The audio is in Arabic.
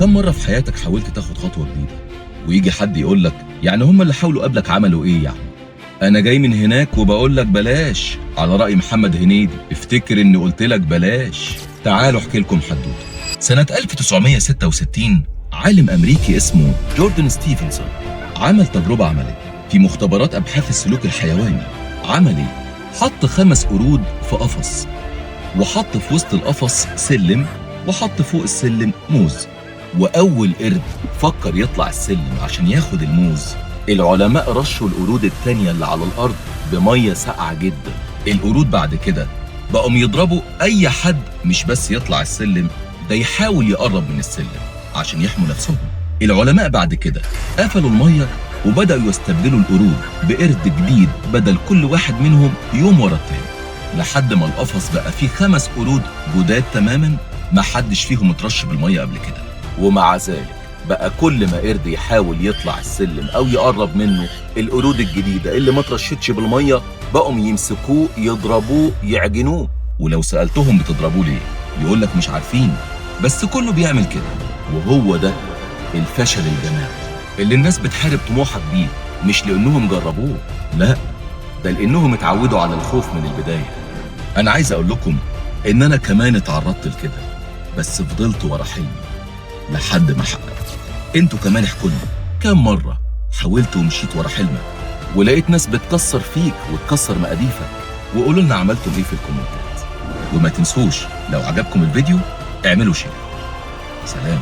كم مرة في حياتك حاولت تاخد خطوة جديدة ويجي حد يقول لك يعني هم اللي حاولوا قبلك عملوا ايه يعني؟ انا جاي من هناك وبقول لك بلاش، على رأي محمد هنيدي، افتكر اني قلت لك بلاش. تعالوا احكي لكم حدوته. سنة 1966 عالم امريكي اسمه جوردن ستيفنسون عمل تجربة عملية في مختبرات ابحاث السلوك الحيواني. عمل ايه؟ حط 5 قرود في قفص، وحط في وسط القفص سلم، وحط فوق السلم موز. وأول قرد فكر يطلع السلم عشان ياخد الموز، العلماء رشوا القرود التانية اللي على الأرض بمية ساقعة جدا. القرود بعد كده بقوا يضربوا أي حد مش بس يطلع السلم، ده يحاول يقرب من السلم عشان يحموا نفسهم. العلماء بعد كده قفلوا المية وبدأوا يستبدلوا القرود بقرد جديد بدل كل واحد منهم يوم ورا التاني، لحد ما القفص بقى فيه 5 قرود جداد تماما ما حدش فيهم اترش بالمية قبل كده. ومع ذلك بقى كل ما قرد يحاول يطلع السلم او يقرب منه، القرود الجديدة اللي ما ترشتش بالمية بقوا يمسكوه يضربوه يعجنوه. ولو سألتهم بتضربوه ليه يقولك مش عارفين، بس كله بيعمل كده. وهو ده الفشل الجماعي اللي الناس بتحارب طموحك بيه، مش لانهم جربوه، لا، ده لانهم اتعودوا على الخوف من البداية. انا عايز اقول لكم ان انا كمان اتعرضت لكده، بس فضلت ورا حلمي لحد ما حققته. انتوا كمان احكوا لي كم مرة حاولت ومشيت ورا حلمك ولقيت ناس بتكسر فيك وتكسر مقاديفك، وقولوا لنا عملتوا ايه في الكومنتات. وما تنسوش لو عجبكم الفيديو اعملوا شير. سلام.